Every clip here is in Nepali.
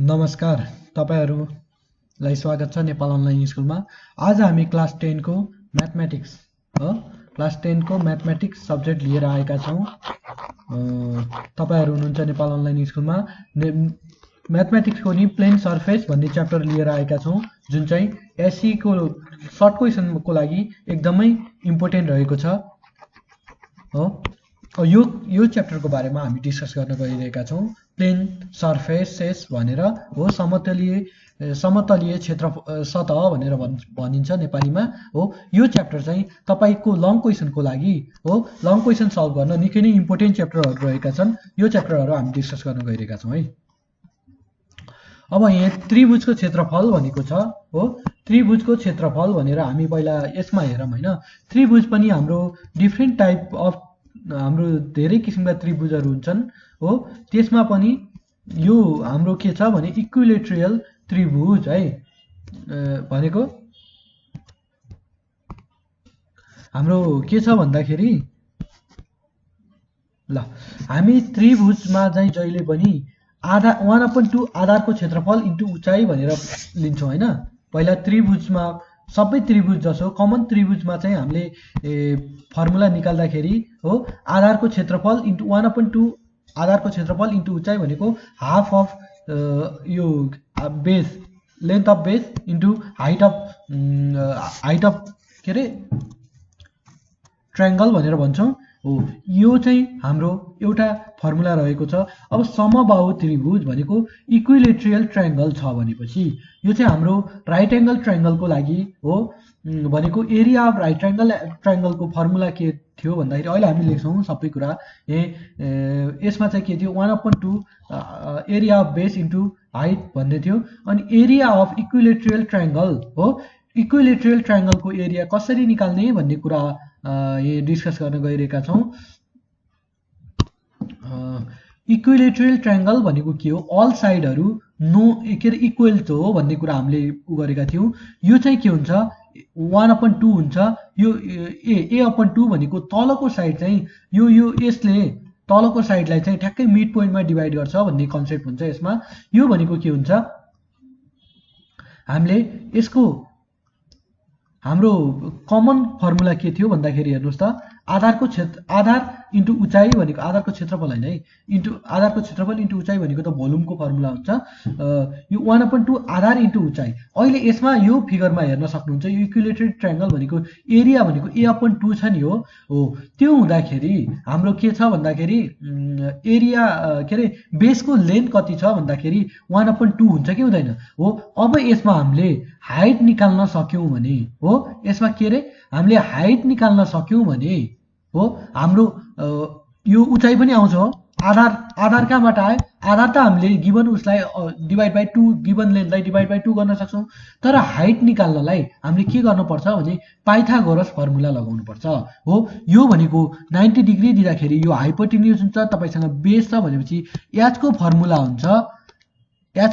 नमस्कार तपाईहरुलाई स्वागत छ नेपाल अनलाइन स्कुलमा। आज हामी क्लास 10 को म्याथमेटिक्स क्लास 10 को म्याथमेटिक्स सब्जेक्ट लिएर आएका छौं। तपाईहरु हुनुहुन्छ नेपाल अनलाइन स्कुलमा। म्याथमेटिक्स को नि प्लेन सरफेस भन्ने च्याप्टर लिएर आएका छौं, जुन चाहिँ एसई को सर्ट क्वेशन को लागि एकदमै इम्पोर्टेन्ट रहेको छ हो। यो च्याप्टर को बारेमा हामी डिस्कस गर्न गइरहेका छौं। प्लेन सर्फेसेस भनेर हो, समतलीय क्षेत्र सतह भनेर भनिन्छ नेपालीमा हो। यो च्याप्टर चाहिँ तपाईको लङ क्वेशन को लागि हो, लङ क्वेशन सल्भ गर्न निकै नै इम्पोर्टेन्ट च्याप्टरहरु रहेका छन्। यो च्याप्टरहरु हामी डिस्कस गर्न गइरहेका छौं है। अब यहाँ त्रिभुजको क्षेत्रफल भनेको छ हो। त्रिभुजको क्षेत्रफल भनेर हामी पहिला यसमा हेरौं हैन। त्रिभुज पनि हाम्रो डिफरेन्ट टाइप अफ हाम्रो धेरै किसिमका त्रिभुजहरु हुन्छन् हो। त्यसमा पनि यो हाम्रो के छ भने इक्विलेटरल त्रिभुज है भनेको हाम्रो के छ भन्दाखेरि ल हामी त्रिभुजमा चाहिँ जहिले पनि 1/2 आधारको क्षेत्रफल इन्टु उचाइ भनेर लिन्छौं हैन। पहिला त्रिभुजमा सबै त्रिभुज जसो कमन त्रिभुजमा चाहिँ हामीले फर्मुला निकाल्दाखेरि हो, आधारको क्षेत्रफल इन्टु 1/2 आधारको क्षेत्रफल इन्टु उचाइ भनेको हाफ अफ यो base length of base into height of के रे ट्रायंगल भनेर भन्छौं हो। यो चाहिँ हाम्रो एउटा फर्मुला रहेको छ। अब समबाहु त्रिभुज भनेको इक्विलेटरल ट्रायंगल छ भनेपछि यो चाहिँ हाम्रो राइट एंगल ट्रायंगल को लागि हो। भनेको area of right angle triangle को फर्मुला के थियो भन्दाखेरि अहिले हामी लेख्छौं सबै कुरा। यसमा चाहिँ के थियो 1/2 area of base into height भन्ने थियो। अनि एरिया अफ इक्विलेटरल ट्रायंगल हो, इक्विलेटरल ट्रायंगल को एरिया कसरी निकाल्ने भन्ने कुरा डिस्कस गर्न गइरहेका छौं। इक्विलेटरल ट्रायंगल भनेको के हो, अल साइडहरु नो इक्वल हो भन्ने कुरा हामीले गरेका थियौं। यो चाहिँ के हुन्छ 1/2 हुन्छ। यो a/2 भनेको तलको साइड चाहिँ यो यसले तलको साइडलाई चाहिँ ठ्याक्कै मिड पोइन्टमा डिवाइड गर्छ भन्ने कन्सेप्ट हुन्छ यसमा। यो भनेको के हुन्छ, हामीले यसको हाम्रो कमन फर्मुला के थियो भन्दाखेरि हेर्नुस् त, आधार इन्टु उचाइ भनेको आधारको क्षेत्रफल हैन है, इन्टु आधारको क्षेत्रफल इन्टु उचाइ भनेको त भोल्युमको फर्मुला हुन्छ। यो 1/2 आधार इन्टु उचाइ। अहिले यसमा यो फिगरमा हेर्न सक्नुहुन्छ, यो इक्विलेटरल ट्रायंगल भनेको एरिया भनेको a/2 छ नि हो। त्यो हुँदाखेरि हाम्रो के छ भन्दाखेरि एरिया के रे बेसको लेन्थ कति छ भन्दाखेरि 1/2 हुन्छ कि हुँदैन हो। अब यसमा हामीले हाइट निकाल्न सक्यौं भने हो, यसमा के रे हामीले हाइट निकाल्न सक्यौं भने हो, हाम्रो यो उचाइ पनि आउँछ हो। आधार कहाँबाट आयो, आधार त हामीले गिवन उसलाई डिवाइड बाइ 2 गिवन लेन्थलाई डिवाइड बाइ 2 गर्न सक्छौं। तर हाइट निकाल्नलाई हामीले के गर्नुपर्छ भने पाइथागोरस फर्मुला लगाउनु पर्छ हो। यो भनेको 90 डिग्री दिँदाखेरि यो हाइपोटेन्युज हुन्छ। तपाईसँग बेस छ भनेपछि एच को फर्मुला हुन्छ। एच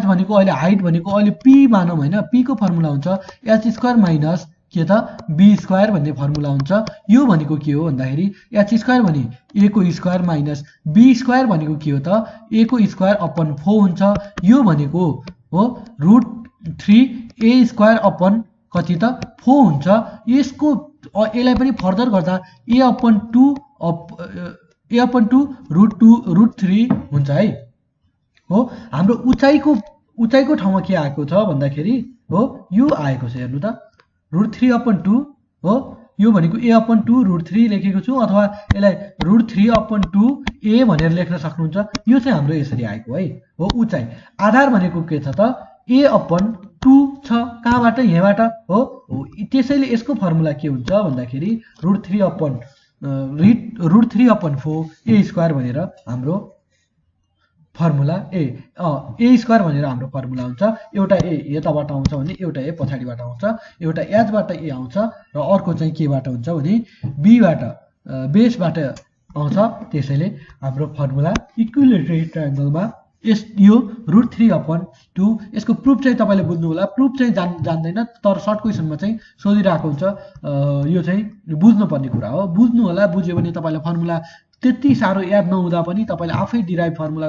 भनेको अहिले हाइट भनेको अहिले p मानौं हैन, p को फर्मुला हुन्छ h² माइनस के त b² भन्ने फर्मुला हुन्छ। यो भनेको के हो भन्दाखेरि h² भने a को स्क्वायर माइनस b² भनेको के हो त a को स्क्वायर अपन 4 हुन्छ। यो भनेको हो √3a² अपन कति त 4 हुन्छ। यसलाई पनि फर्दर गर्दा a/2 √3 हुन्छ है हो। हाम्रो उचाइको ठाउँमा के आएको छ भन्दाखेरि हो, यो आएको छ हेर्नु त √3/2 हो। यो भनेको a/2 √3 लेखेको छु, अथवा यसलाई √3/2 a भनेर लेख्न सक्नुहुन्छ। यो चाहिँ हाम्रो यसरी आएको है हो उचाइ। आधार भनेको के छ त a/2 छ, कहाँबाट यहाँबाट हो। त्यसैले यसको फर्मुला के हुन्छ भन्दाखेरि √3/4 a² भनेर हाम्रो फर्मुला a² भनेर हाम्रो फर्मुला हुन्छ। एउटा a यताबाट आउँछ भने एउटा a पछाडीबाट आउँछ, एउटा h बाट a आउँछ र अर्को चाहिँ के बाट हुन्छ भने b बाट बेसबाट आउँछ। त्यसैले हाम्रो फर्मुला इक्विलेटरल ट्रायंगलमा यो √3/2। यसको प्रुफ चाहिँ तपाईले बुझ्नु होला। प्रुफ चाहिँ जान्दैन, तर सर्ट क्वेशनमा चाहिँ सोधिरहेको हुन्छ। यो चाहिँ बुझ्नु पर्ने कुरा हो, बुझ्नु होला। बुझ्यो भने तपाईलाई फर्मुला त्यति साह्रो याद नहुँदा पनि तपाईले आफै डिराइभ फर्मुला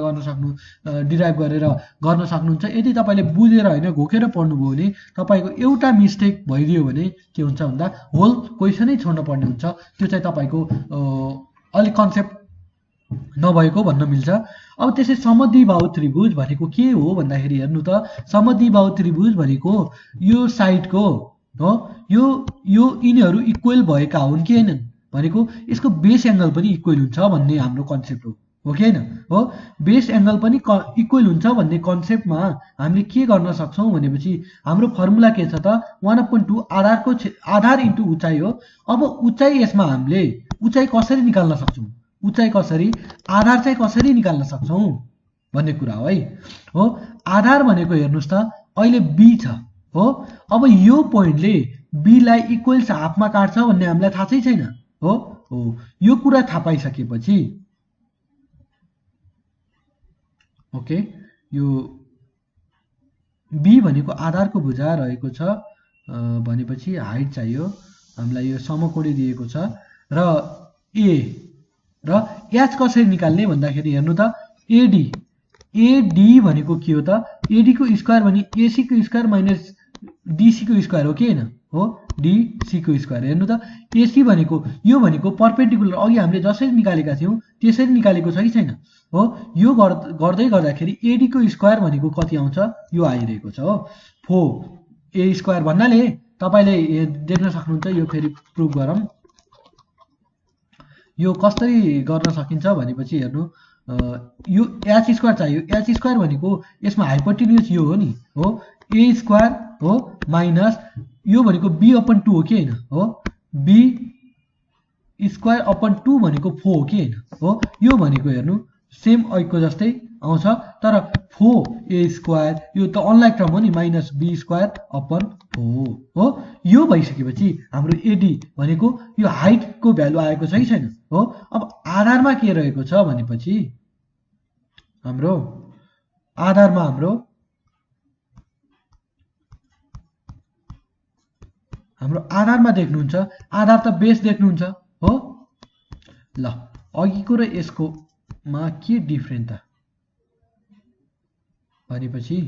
डिराइभ गरेर गर्न सक्नुहुन्छ। यदि तपाईले बुझेर हैन घोकेर पढ्नुभयो भने तपाईको एउटा मिस्टेक भइदियो भने के हुन्छ भन्दा होल क्वेसनै छोड्न पर्ने हुन्छ। त्यो चाहिँ तपाईको अलि कन्सेप्ट नभएको भन्न मिल्छ। अब त्यसै समद्विबाहु त्रिभुज भनेको के हो भन्दाखेरि हेर्नु त, समद्विबाहु त्रिभुज भनेको यो साइडको हो यो यिनीहरू इक्वल भएका हुन् कि हैनन् भनेको यसको बेस एंगल पनि इक्वल हुन्छ भन्ने हाम्रो कन्सेप्ट हो कि हैन हो। बेस एंगल पनि इक्वल हुन्छ भन्ने कन्सेप्टमा हामीले के गर्न सक्छौं भनेपछि हाम्रो फर्मुला के छ त 1/2 आधार इन्टु उचाइ हो। अब उचाइ यसमा हामीले उचाइ कसरी निकाल्न सक्छौं, उचाइ कसरी आधार चाहिँ कसरी निकाल्न सक्छौं भन्ने कुरा हो है हो। आधार भनेको हेर्नुस् त अहिले बी छ हो। अब यो पोइन्टले बी लाई इक्वल्स हाफमा काट्छ भन्ने हामीलाई थाहा चाहिँ छैन हो हो। यो कुरा थाहा पाइसकेपछि ओके, यो बी भनेको आधारको भुजा रहेको छ भनेपछि हाइट चाहियो हामीलाई, यो समकोणी दिएको छ र एच कसरी निकाल्ने भन्दाखेरि हेर्नु त एडी भनेको के हो त, एडी को स्क्वायर भने एसी को स्क्वायर माइनस डीसी को स्क्वायर हो कि हैन हो, डीसी को स्क्वायर। हेर्नु त एसी भनेको यो भनेको परपेन्डिकुलर अघि हामीले जसरी निकालेका थियौं त्यसरी निकालेको छ कि छैन हो। यो गर्दै गर्दाखेरि एडी को स्क्वायर भनेको कति आउँछ, यो आइरहेको छ हो 4 ए स्क्वायर भन्नाले तपाईले देख्न सक्नुहुन्छ। यो फेरि प्रुफ गरौँ, यो कसरी गर्न सकिन्छ भनेपछि हेर्नु, यो एच स्क्वायर चाहियो। एच स्क्वायर भनेको यसमा हाइपोटेन्युज यो हो नि हो, ए स्क्वायर हो माइनस यो भनेको बी अपन 2 हो कि हैन हो, बी स्क्वायर अपन 2 भनेको 4 हो कि हैन हो। यो भनेको हेर्नु सेम ऐको जस्तै आउँछ तर 4 ए स्क्वायर यो त अनलाइक टर्म हो नि, माइनस बी स्क्वायर अपन 4 हो। यो भइसकेपछि हाम्रो एडी भनेको यो हाइटको भ्यालु आएको छ कि छैन हो। अब आधारमा के रहेको छ भनेपछि हाम्रो आधारमा देख्नुहुन्छ, आधार त बेस देख्नुहुन्छ हो। ल अघिको र यसको मा के डिफरेन्ट त भनेपछि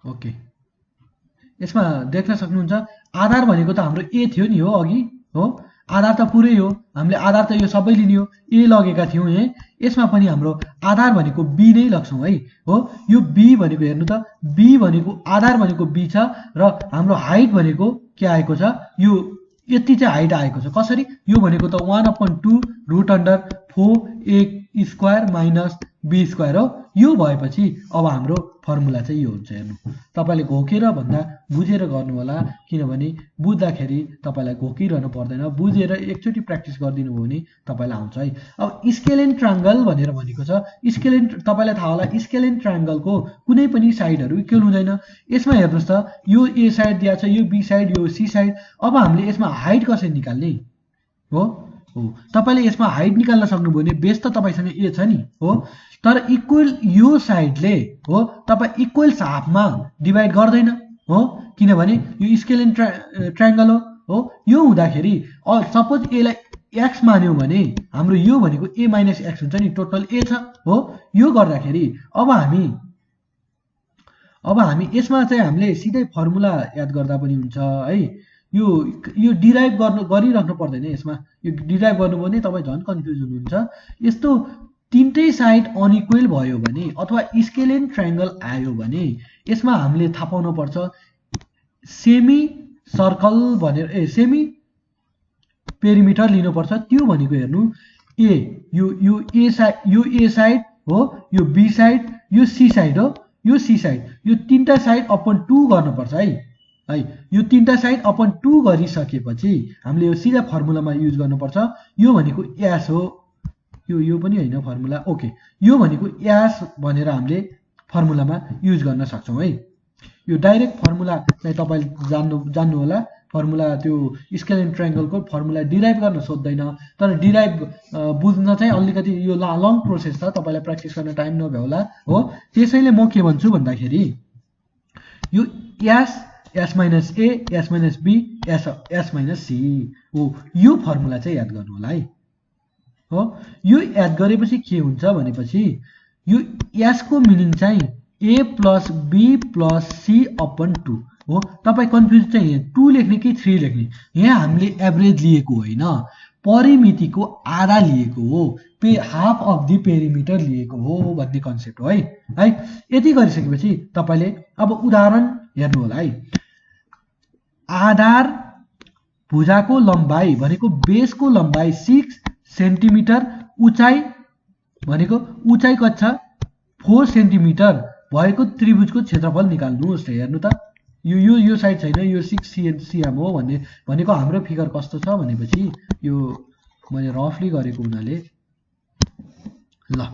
ओके, यसमा देख्न सक्नुहुन्छ आधार भनेको त हाम्रो ए थियो नि हो अघि हो। आधार त पुरै हो, हामीले आधार त यो सबै लिने हो, ए लगेका थियौं है। यसमा पनि हाम्रो आधार भनेको बी नै लग्छौं है हो। यो बी भनेको हेर्नु त, बी भनेको आधार भनेको बी छ र हाम्रो हाइट भनेको के आएको छ, यो यति चाहिँ हाइट आएको छ। कसरी, यो भनेको त 1/2 root under 4 A square minus B square हो। यो भएपछि अब हाम्रो फर्मुला चाहिँ यो हुन्छ। हेर्नु तपाईले घोकेर भन्दा बुझेर गर्नु होला, किनभने बुझ्दाखेरि तपाईलाई घोकिरहनु पर्दैन, बुझेर एकचोटी प्र्याक्टिस गरिदिनु भयो भने तपाईलाई आउँछ है। अब स्केलेन ट्रायंगल भनेर भनेको छ, स्केलेन तपाईलाई थाहा होला स्केलेन ट्रायंगलको कुनै पनि साइडहरु इक्वल हुँदैन। यसमा हेर्नुस् त यो ए साइड दिया छ, यो बी साइड, यो सी साइड। अब हामीले यसमा हाइट कसरी निकाल्ने हो हो, तपाईले यसमा हाइट निकाल्न सक्नुभयो भने बेस त तपाईसँग ए छ नि हो, तर इक्वल यो साइडले हो तपाई इक्वल्स हाफमा डिवाइड गर्दैन हो, किनभने यो स्केलेन ट्रायंगल हो। यो हुँदाखेरि सपोज ए लाई एक्स मान्यौ भने हाम्रो यो भनेको ए माइनस एक्स हुन्छ नि, टोटल ए छ हो। यो गर्दाखेरि अब हामी यसमा चाहिँ हामीले सिधै फर्मुला याद गर्दा पनि हुन्छ है। यो डिराइभ गरिराख्नु पर्दैन यसमा, यो डिराइभ गर्नुभयो भने तपाई झन् कन्फ्युज हुनुहुन्छ। यस्तो तीनटै साइड अनइक्वल भयो भने अथवा स्केलेन ट्रायंगल आयो भने यसमा हामीले थाहा पाउनु पर्छ सेमी सर्कल भनेर सेमी पेरिमिटर लिनु पर्छ। त्यो भनेको हेर्नु यो ए साइड हो, यो बी साइड, यो सी साइड हो, यो सी साइड, यो तीनटा साइड अपन 2 गर्नुपर्छ है। यो तीनटा साइड अपन 2 गरिसकेपछि हामीले यो सिधा फर्मुलामा युज गर्नुपर्छ। यो भनेको एस हो, यो पनि हैन फर्मुला ओके, यो भनेको एस भनेर हामीले फर्मुलामा युज गर्न सक्छौं है। यो डाइरेक्ट फर्मुला चाहिँ तपाईले जान्नु होला, फर्मुला त्यो स्केलेन ट्रायंगलको फर्मुला डिराइभ गर्न सोध्दैन, तर डिराइभ बुझ्न चाहिँ अलिकति यो लङ प्रोसेस छ, तपाईलाई प्र्याक्टिस गर्न टाइम नभ्याउला हो। त्यसैले म के भन्छु भन्दाखेरि यो S S minus A, S minus B, S minus C हो। यो फर्मुला चाहिँ याद गर्नु होला है हो। यो याद गरेपछि के हुन्छ भनेपछि यो एस को मिनिङ चाहिँ A plus B plus C upon 2 हो। तपाईँ कन्फ्युज चाहिँ 2 लेख्ने कि 3 लेख्ने, यहाँ हामीले एभरेज लिएको होइन, परिमितिको आधा लिएको हो, हाफ अफ दि पेरिमिटर लिएको हो भन्ने कन्सेप्ट हो है। यति गरिसकेपछि तपाईँले अब उदाहरण हेर्नु होला है। आधार भुजाको लम्बाइ भनेको बेसको लम्बाइ 6 सेन्टिमिटर, उचाइ भनेको उचाइ कति छ 4 सेन्टिमिटर भएको त्रिभुजको क्षेत्रफल निकाल्नुहोस्। हेर्नु त यो साइड छैन, यो 6 सिएम हो भनेको हाम्रो फिगर कस्तो छ भनेपछि यो मैले रफली गरेको हुनाले ल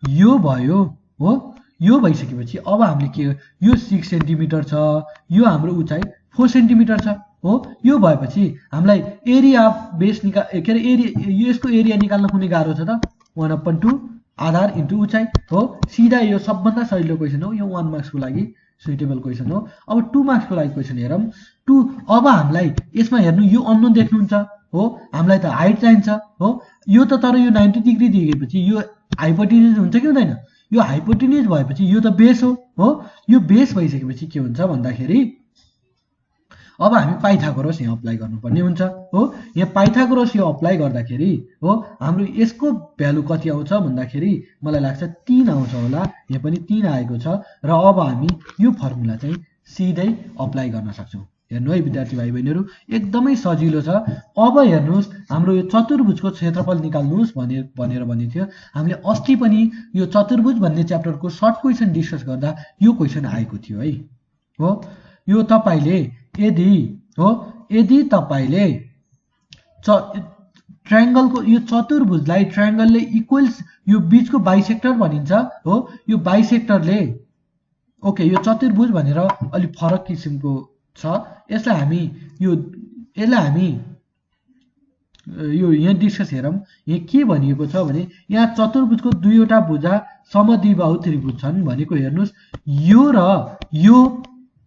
यो भयो हो। यो भइसकेपछि अब हामीले के, यो 6 सेन्टिमिटर छ, यो हाम्रो उचाइ 4 सेन्टिमिटर छ हो। यो भएपछि हामीलाई एरिया अफ बेस के अरे एरिया, यसको एरिया निकाल्न कुनै गाह्रो छ त 1/2 आधार इन्टु उचाइ हो। सिधा यो सबभन्दा सजिलो क्वेसन हो, यो 1 मार्क्सको लागि सुइटेबल क्वेसन हो। अब 2 मार्क्सको लागि क्वेसन हेरौँ 2। अब हामीलाई यसमा हेर्नु यो अननोन देख्नुहुन्छ हो, हामीलाई त हाइट चाहिन्छ हो। यो त तर यो 90 डिग्री दिएपछि यो हाइपोटेन्युज हुन्छ कि हुँदैन, यो हाइपोटेन्युज भएपछि यो त बेस हो। यो बेस भइसकेपछि के हुन्छ भन्दाखेरि अब हामी पाइथागोरस यहाँ अप्लाई गर्नुपर्ने हुन्छ हो। यहाँ पाइथागोरस यो अप्लाई गर्दाखेरि हो हाम्रो यसको भ्यालु कति आउँछ भन्दाखेरि मलाई लाग्छ 3 आउँछ होला। यहाँ पनि 3 आएको छ र अब हामी यो फर्मुला चाहिँ सिधै अप्लाई गर्न सक्छौँ। हेर्नु है विद्यार्थी भाइ बहिनीहरू, एकदमै सजिलो छ। अब हेर्नुहोस् हाम्रो यो चतुर्भुजको क्षेत्रफल निकाल्नुहोस् भनेर भनेको थियो। हामीले अस्ति पनि यो चतुर्भुज भन्ने च्याप्टरको सर्ट क्वेसन डिस्कस गर्दा यो क्वेसन आएको थियो है हो। यो तपाईले यदि तपाईले ट्रायंगलको यो चतुर्भुजलाई ट्रायंगलले इक्वल्स यो बीचको बाइसेक्टर भनिन्छ हो। यो बाइसेक्टरले ओके यो चतुर्भुज भनेर अलि फरक किसिमको छ। यसलाई हामी यो यहाँ डिस्कस हेरौँ। यहाँ के भनिएको छ भने यहाँ चतुर्भुजको दुईवटा भुजा समद्विबाहु त्रिभुज छन् भनेको हेर्नुस्, यो र यो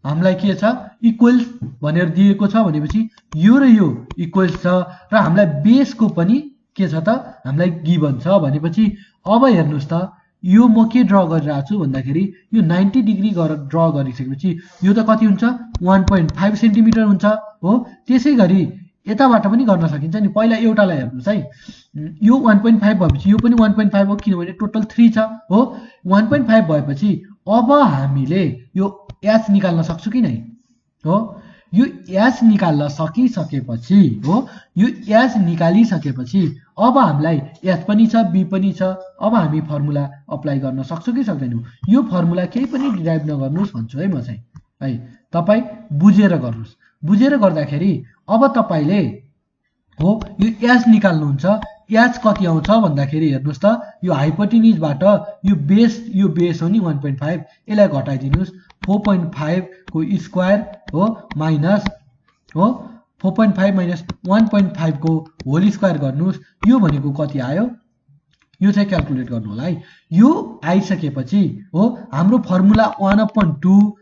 हामीलाई के छ इक्वल्स भनेर दिएको छ भनेपछि यो र यो इक्वल्स छ र हामीलाई बेसको पनि के छ त हामीलाई गिभन छ भनेपछि अब हेर्नुस् त यो म के ड्र गरिरहेको छु भन्दाखेरि यो 90 डिग्री गरेर ड्र गरिसकेपछि यो त कति हुन्छ 1.5 सेन्टिमिटर हुन्छ हो। त्यसै गरी यताबाट पनि गर्न सकिन्छ नि। पहिला एउटालाई हेर्नुस् है, यो 1.5 भएपछि यो पनि 1.5 हो किनभने टोटल 3 छ हो। 1.5 भएपछि अब हामीले यो एच निकाल्न सक्छु कि नै हो। यो एच निकाल्न सकिसकेपछि हो, यो एच निकालिसकेपछि अब हामीलाई एच पनि छ बी पनि छ। अब हामी फर्मुला अप्लाई गर्न सक्छौँ कि सक्दैनौँ। यो फर्मुला केही पनि डिराइभ नगर्नुहोस् भन्छु है म चाहिँ है, तपाईँ बुझेर गर्नुहोस्। बुझेर गर्दाखेरि अब तपाईले हो यो एच निकाल्नुहुन्छ। एच कति आउँछ भन्दाखेरि हेर्नुहोस् त यो हाइपोटेन्युजबाट यो बेस हो नि 1.5, यसलाई घटाइदिनुहोस् 4.5 को स्क्वायर हो माइनस हो 4.5 माइनस 1.5 को होल स्क्वायर गर्नुहोस्। यो भनेको कति आयो यो चाहिँ क्याल्कुलेट गर्नु होला है। यो आइसकेपछि हो हाम्रो फर्मुला 1/2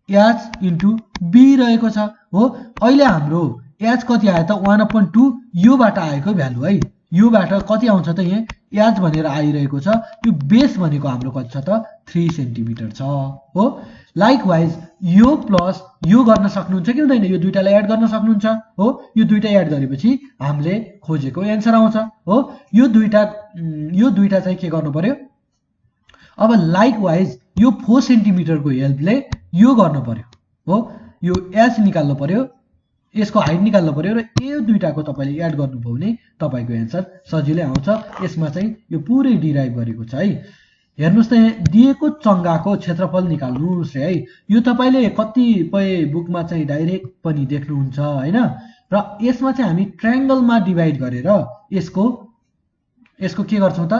एच इन्टु बी रहेको छ हो। अहिले हाम्रो एच कति आयो त 1/2 योबाट आएको भ्यालु है। योबाट कति आउँछ त यहाँ एच भनेर आइरहेको छ। यो बेस भनेको हाम्रो कति छ त 3 सेन्टिमिटर छ हो। लाइकवाइज यो प्लस यो गर्न सक्नुहुन्छ कि हुँदैन, यो दुईटालाई एड गर्न सक्नुहुन्छ हो। यो दुईटा एड गरेपछि हामीले खोजेको एन्सर आउँछ हो। यो दुईटा चाहिँ के गर्नु पर्यो अब लाइकवाइज यो 4 सेन्टिमिटरको हेल्पले यो गर्नु पर्यो हो। यो एच निकाल्नु पर्यो, यसको हाइट निकाल्नु पर्यो र यो दुईटाको तपाईले एड गर्नुभयो भने तपाईको एन्सर सजिलै आउँछ। यसमा चाहिँ यो पुरै डिराइभ गरेको छ है। हेर्नुस् त यहाँ दिएको चङ्गाको क्षेत्रफल निकाल्नुस् है। यो तपाईले कतिपय बुकमा चाहिँ डाइरेक्ट पनि देख्नुहुन्छ हैन। र यसमा चाहिँ हामी ट्रायंगलमा डिभाइड गरेर यसको के गर्छौं त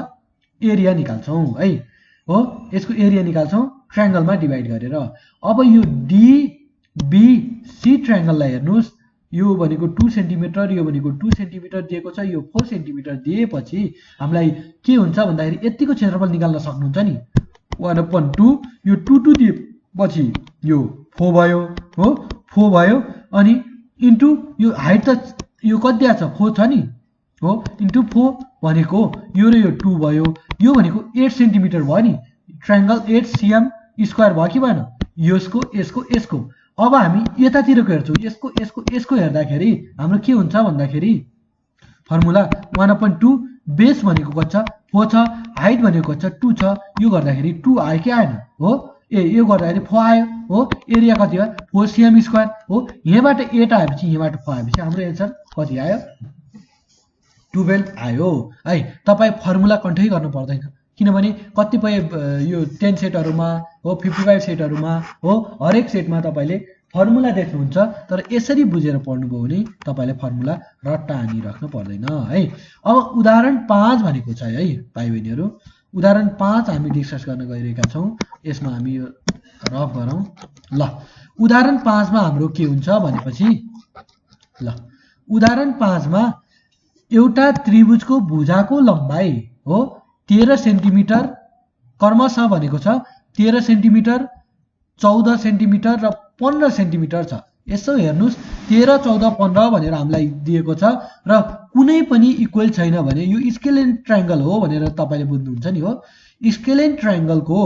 एरिया निकाल्छौं है हो। यसको एरिया निकाल्छौं ट्रायंगलमा डिभाइड गरेर। अब यो डीबीसी ट्रायंगललाई हेर्नुस्, यो भनेको 2 सेन्टिमिटर, यो भनेको 2 सेन्टिमिटर दिएको छ, यो 4 सेन्टिमिटर दिएपछि हामीलाई के हुन्छ भन्दाखेरि यतिको क्षेत्रफल निकाल्न सक्नुहुन्छ नि। 1/2 यो 2 दिएपछि यो 4 भयो हो। 4 भयो अनि इन्टु यो हाइट त यो कति दिएको छ 4 छ नि हो इन्टु 4 भनेको यो र यो 2 भयो यो भनेको 8 सेन्टिमिटर भयो नि ट्रायंगल 8 cm स्क्वायर भयो कि भएन यसको यसको यसको अब हामी यतातिरको हेर्छौं यसको हेर्दाखेरि हाम्रो के हुन्छ भन्दाखेरि फर्मुला 1/2 बेस भनेको कति छ 4 छ हाइट भनेको कति छ 2 छ यो गर्दाखेरि 2 आयो कि आएन हो यो गर्दाखेरि 4 आयो हो एरिया कति हो 4 cm स्क्वायर हो यहाँबाट 8 आएपछि यहाँबाट 4 आएपछि हाम्रो एन्सर कति आयो 12 आयो है तपाई फर्मुला कन्ठै गर्नु पर्दैन किनभने कतिपय यो 10 सेटहरुमा हो 55 सेटहरुमा हो हरेक सेटमा तपाईले फर्मुला देख्नुहुन्छ तर यसरी बुझेर पढ्नुभयो भने तपाईले फर्मुला रट्टा हानी राख्नु पर्दैन है अब उदाहरण 5 भनेको छ है भाइ बहिनीहरु उदाहरण 5 हामी डिस्कस गर्न गइरहेका छौं यसमा हामी यो रफ गरौँ ल उदाहरण 5 मा हाम्रो के हुन्छ भनेपछि ल उदाहरण 5 मा एउटा त्रिभुजको भुजाको लम्बाई हो 13 सेन्टिमिटर क्रमशः भनेको छ 13 सेन्टिमिटर 14 सेन्टिमिटर र 15 सेन्टिमिटर छ यसो हेर्नुस् 13 14 15 भनेर हामीलाई दिएको छ र कुनै पनि इक्वल छैन भने यो स्केलेन ट्रायंगल हो भनेर तपाईले बुझ्नुहुन्छ नि हो स्केलेन ट्रायंगल को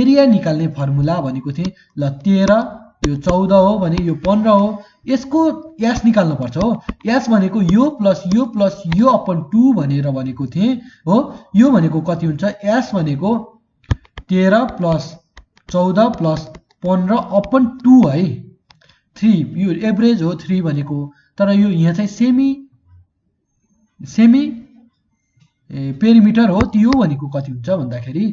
एरिया निकाल्ने फर्मुला भनेको थिए ल 13 यो 14 हो भने यो 15 हो यसको s निकाल्नु पर्छ हो s भनेको यो प्लस यो अपन 2 भनेर भनेको थिए हो यो भनेको कति हुन्छ s भनेको 13 प्लस 14 प्लस 15 अपन 2 है 3 यो एभरेज हो 3 भनेको तर यो यहाँ चाहिँ सेमी पेरिमिटर हो त्यो भनेको कति हुन्छ भन्दाखेरि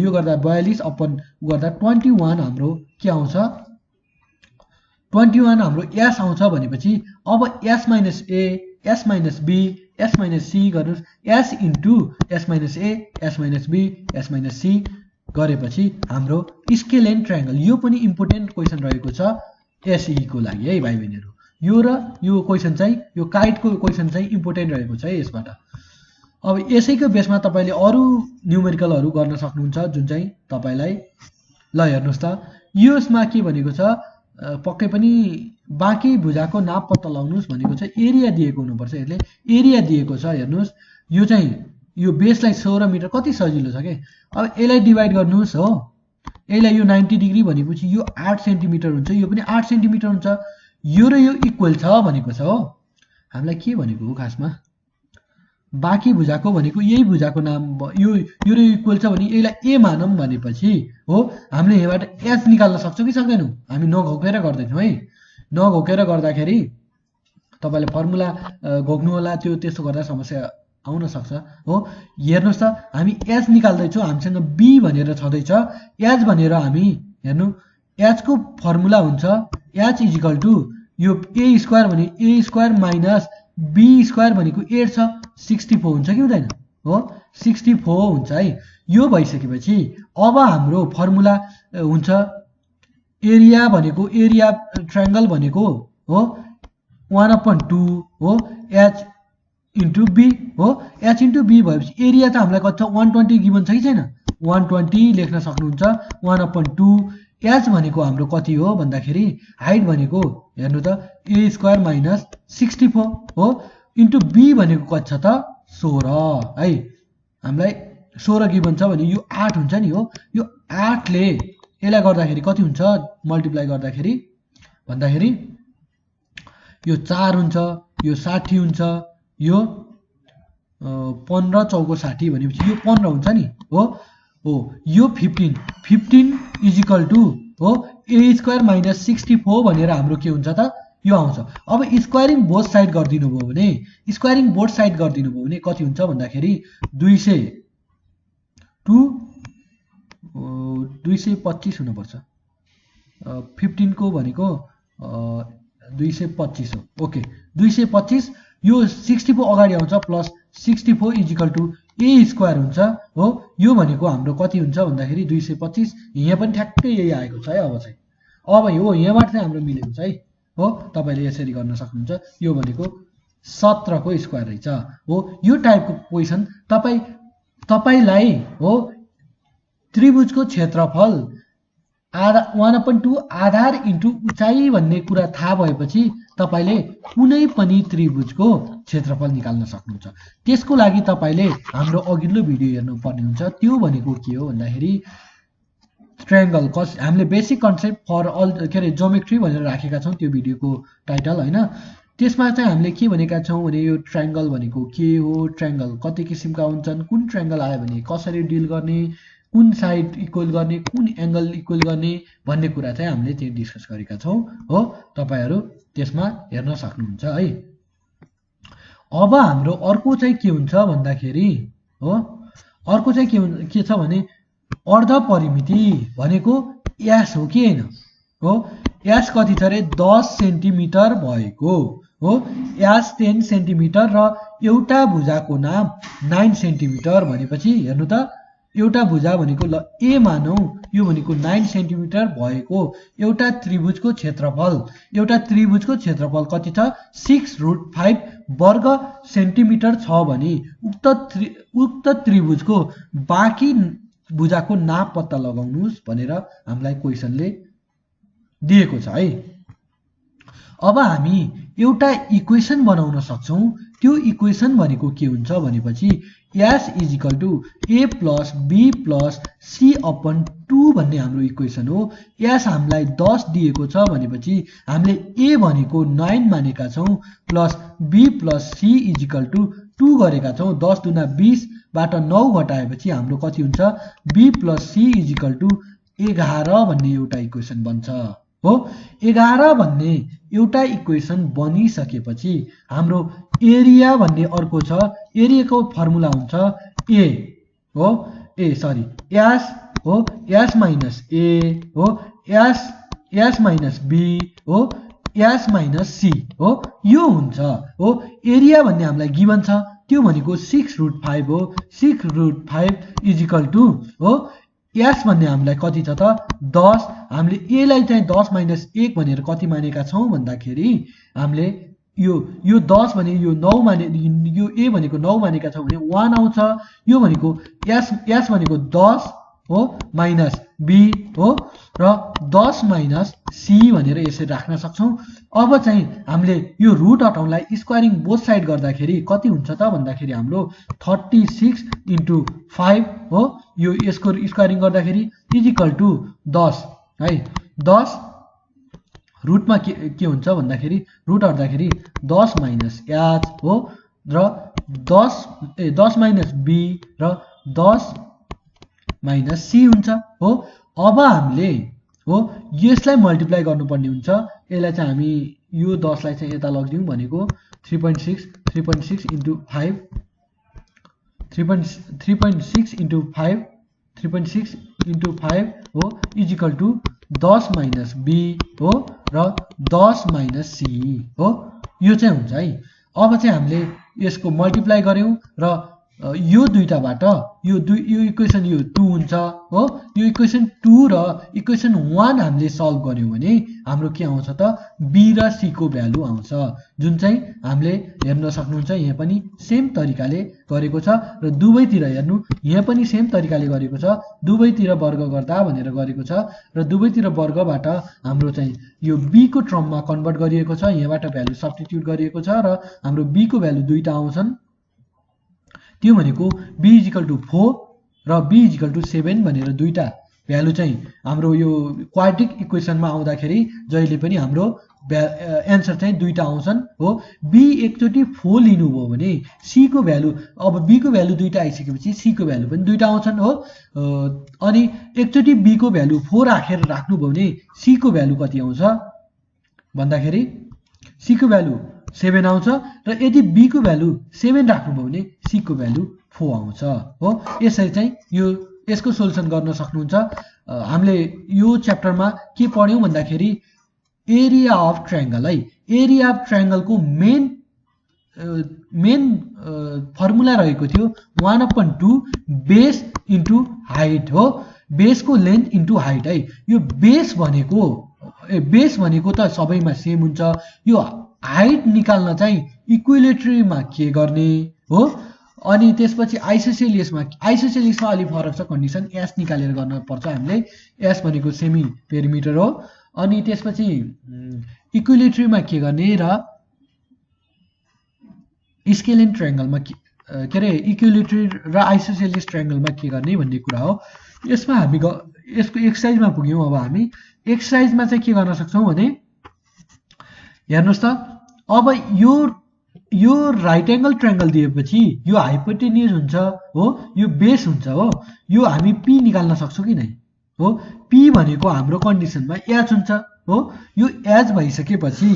यो गर्दा 42 अपन गर्दा 21 हाम्रो के आउँछ 21 हाम्रो s आउँछ भनेपछि अब s - a s - b s - c गर्नुस् s * s - a s - b s - c गरेपछि हाम्रो स्केलेन ट्रायंगल यो पनि इम्पोर्टेन्ट क्वेशन रहेको छ एसई को लागि है भाइ बहिनीहरु यो र यो क्वेशन चाहिँ यो काइट को क्वेशन चाहिँ इम्पोर्टेन्ट रहेको छ यसबाट अब यसैको बेसमा तपाईले अरु न्यूमेरिकलहरु गर्न सक्नुहुन्छ जुन चाहिँ तपाईलाई ल हेर्नुस् त यसमा के भनेको छ पक्कै पनि बाँकी भुजाको नाप पत्ता लगाउनुस् भनेको छ एरिया दिएको हुनुपर्छ यसले एरिया दिएको छ हेर्नुस् यो चाहिँ यो बेसलाई 16 मिटर कति सजिलो छ के अब यसलाई डिवाइड गर्नुस् हो यसलाई यो 90 डिग्री भनेपछि यो 8 सेन्टिमिटर हुन्छ यो पनि 8 सेन्टिमिटर हुन्छ यो र यो इक्वल छ भनेको छ हो हामीलाई के भनेको हो खासमा बाँकी भुजाको भनेको यही भुजाको नाम यो र इक्वल छ भने यसलाई a मानौं भनेपछि हो हामीले यहाँबाट s निकाल्न सक्छौं कि सक्दैनौं हामी नघोकेर गर्दैछौं है नघोकेर गर्दाखेरि तपाईले फर्मुला घोक्नु होला त्यो त्यसो गर्दा समस्या आउन सक्छ हो हेर्नुस् त हामी s निकाल्दै छौं हामीसँग b भनेर छदै छ h भनेर हामी हेर्नु h को फर्मुला हुन्छ h = यो a स्क्वायर भने a square minus b square भनेको 8 छ 64 हुन्छ कि हुँदैन हो 64 हुन्छ है यो भइसकेपछि अब हाम्रो फर्मुला हुन्छ एरिया भनेको एरिया ट्रायंगल भनेको हो 1/2 हो h * b हो h * b भएपछि एरिया त हामीलाई कति छ 120 गिवन छ कि छैन 120 लेख्न सक्नुहुन्छ 1/2 h भनेको हाम्रो कति हो भन्दाखेरि हाइट भनेको हेर्नु त a स्क्वायर माइनस 64 हो इन्टु b भनेको कति छ त 16 है हामीलाई 16 गिवन छ भने यो 8 हुन्छ नि हो यो 8 ले यसलाई गर्दाखेरि कति हुन्छ मल्टिप्लाई गर्दाखेरि भन्दाखेरि यो 4 हुन्छ यो 60 हुन्छ यो 15 चौको 60 भनेपछि यो 15 हुन्छ नि हो यो 15 = हो a स्क्वायर माइनस 64 भनेर हाम्रो के हुन्छ त यो आउँछ अब स्क्वायरिङ बोथ साइड गर्दिनु भयो भने स्क्वायरिङ बोथ साइड गर्दिनु भयो भने कति हुन्छ भन्दाखेरि 225 हुन पर्छ 15 को भनेको 225 हो ओके 225 यो 64 अगाडि आउँछ प्लस 64 = a स्क्वायर हुन्छ हो यो भनेको हाम्रो कति हुन्छ भन्दाखेरि 225 यहाँ पनि ठ्याक्कै यही आएको छ है अब चाहिँ अब यो यहाँबाट चाहिँ हाम्रो मिलेको छ है हो तपाईले यसरी गर्न सक्नुहुन्छ यो भनेको 17 को स्क्वायर रहेछ हो यो टाइपको क्वेशन तपाईलाई हो त्रिभुजको क्षेत्रफल 1/2 आधार इन्टु उचाइ भन्ने कुरा थाहा भएपछि तपाईले कुनै पनि त्रिभुजको क्षेत्रफल निकाल्न सक्नुहुन्छ। त्यसको लागि तपाईले हाम्रो अघिल्लो भिडियो हेर्नु पर्ने हुन्छ। त्यो भनेको के हो भन्दाखेरि ट्रायंगल हामीले बेसिक कन्सेप्ट फर अल के अरे ज्योमेट्री भनेर राखेका छौं त्यो भिडियोको टाइटल हैन। त्यसमा चाहिँ हामीले के भनेका छौं भने यो ट्रायंगल भनेको के हो, ट्रायंगल कति किसिमका हुन्छन्, कुन ट्रायंगल आयो भने कसरी डिल गर्ने, कुन साइड इक्वल गर्ने, कुन एंगल इक्वल गर्ने भन्ने कुरा चाहिँ हामीले त्यही डिस्कस गरेका छौं हो। तपाईहरु त्यसमा हेर्न सक्नुहुन्छ है। अब हाम्रो अर्को चाहिँ के हुन्छ भन्दाखेरि हो, अर्को चाहिँ के छ भने अर्ध परिमिति भनेको व्यास हो कि हैन हो। व्यास कति छ रे 10 सेन्टिमिटर भएको हो। व्यास 10 सेन्टिमिटर र एउटा भुजाको नाम 9 सेन्टिमिटर भनेपछि हेर्नु त एउटा भुजा भनेको ल ए मानौ यो भनेको 9 सेन्टिमिटर भएको एउटा त्रिभुजको क्षेत्रफल कति छ 6√5 वर्ग सेन्टिमिटर छ भने उक्त त्रिभुजको बाँकी भुजाको नाप पत्ता लगाउनुस् भनेर हामीलाई क्वेशनले दिएको छ है। अब हामी एउटा इक्वेसन बनाउन सक्छौं। त्यो इक्वेसन भनेको के हुन्छ भनेपछि s = a + b + c upon 2 भन्ने हाम्रो इक्वेसन हो। s हामीलाई 10 दिएको छ भनेपछि हामीले a भनेको 9 मानेका छौं प्लस b + c = 2 गरेका छौं। 10 दुना 20 बाट 9 घटाएपछि हाम्रो कति हुन्छ b + c = 11 भन्ने एउटा इक्वेसन बन्छ हो। 11 भन्ने एउटा इक्वेसन बनिसकेपछि हाम्रो एरिया भन्ने अर्को छ। एरियाको फर्मुला हुन्छ a हो s हो s - a हो s - b हो s - c हो यो हुन्छ हो। एरिया भन्ने हामीलाई गिवन छ त्यो भनेको 6√5 हो। 6√5 = हो s भन्ने हामीलाई कति छ त 10। हामीले a लाई चाहिँ 10 - 1 भनेर कति मानेका छौं भन्दाखेरि हामीले यो 10 भने यो 9 माने यो a भनेको 9 मानेका छौं भने 1 आउँछ। यो भनेको s भनेको 10 हो माइनस b हो र 10 - c भनेर यसरी राख्न सक्छौं। अब चाहिँ हामीले यो रुट हटाउनलाई स्क्वायरिङ बोथ साइड गर्दाखेरि कति हुन्छ त भन्दाखेरि हाम्रो 36 * 5 हो। यो यसको स्क्वायरिङ गर्दाखेरि = 10 है। 10 रुटमा के हुन्छ भन्दाखेरि रुट हट्दाखेरि 10 - h हो र 10 - b र 10 - c हुन्छ हो। अब हामीले हो यसलाई मल्टिप्लाई गर्नुपर्ने हुन्छ। यसलाई चाहिँ हामी यो 10 लाई चाहिँ यता लगिदिउँ भनेको 3.6 * 5 हो = 10 - b हो र 10 - c हो यो चाहिँ हुन्छ है। अब चाहिँ हामीले यसको मल्टिप्लाई गर्यौं र यो दुईटाबाट यो इक्वेसन यो 2 हुन्छ हो। यो इक्वेसन 2 र इक्वेसन 1 हामीले सल्भ गर्यौं भने हाम्रो के आउँछ त b र c को भ्यालु आउँछ जुन चाहिँ हामीले हेर्न सक्नुहुन्छ। यहाँ पनि सेम तरिकाले गरेको छ र दुवैतिर हेर्नु यहाँ पनि सेम तरिकाले गरेको छ। दुवैतिर वर्ग गर्दा भनेर गरेको छ र दुवैतिर वर्गबाट हाम्रो चाहिँ यो b को टर्ममा कन्भर्ट गरिएको छ। यहाँबाट भ्यालु सब्स्टिट्युट गरिएको छ र हाम्रो b को भ्यालु दुईटा आउँछन्। त्यो भनेको b = 4 र b = 7 भनेर दुईटा भ्यालु चाहिँ हाम्रो यो क्वाड्रेटिक इक्वेसनमा आउँदाखेरि जहिले पनि हाम्रो एन्सर चाहिँ दुईटा आउँछन् हो। b एकचोटी 4 लिनुभयो भने c को भ्यालु अब b को भ्यालु दुईटा आइसकेपछि c को भ्यालु पनि दुईटा आउँछन् हो। अनि एकचोटी b को भ्यालु 4 राखेर राख्नुभयो भने c को भ्यालु कति आउँछ भन्दाखेरि c को भ्यालु 7 आउँछ र यदि b को भ्यालु 7 राख्नुभयो भने c को भ्यालु 4 आउँछ हो। यसरी चाहिँ यसको सोलुसन गर्न सक्नुहुन्छ। हामीले यो च्याप्टरमा के पढ्यौं भन्दाखेरि एरिया अफ ट्रायंगल है। एरिया अफ ट्रायंगलको मेन फर्मुला रहेको थियो 1/2 बेस इन्टु हाइट हो। बेसको लेन्थ इन्टु हाइट है। यो बेस भनेको त सबैमा सेम हुन्छ। यो हाइट निकाल्न चाहिँ इक्विलेटरमा के गर्ने हो अनि त्यसपछि आइसोसेलियसमा अलि फरक छ कन्डिसन एस निकालेर गर्न पर्छ हामीले एस भनेको सेमी पेरिमिटर हो अनि त्यसपछि इक्विलिट्रीमा के गर्ने र स्केलेन ट्रायंगलमा के रे इक्विलिट्री र आइसोसेलियस ट्रायंगलमा के गर्ने भन्ने कुरा हो यसमा हामी यसको एक्सरसाइजमा पुग्यौं अब हामी एक्सरसाइजमा चाहिँ के गर्न सक्छौं भने हेर्नुस् त अब यो राइट एंगल ट्रायंगल दिएपछि यो हाइपोटेन्युज हुन्छ हो यो बेस हुन्छ हो यो हामी पी निकाल्न सक्छौं कि नै हो पी भनेको हाम्रो कन्डिसनमा एच हुन्छ हो यो एच भइसकेपछि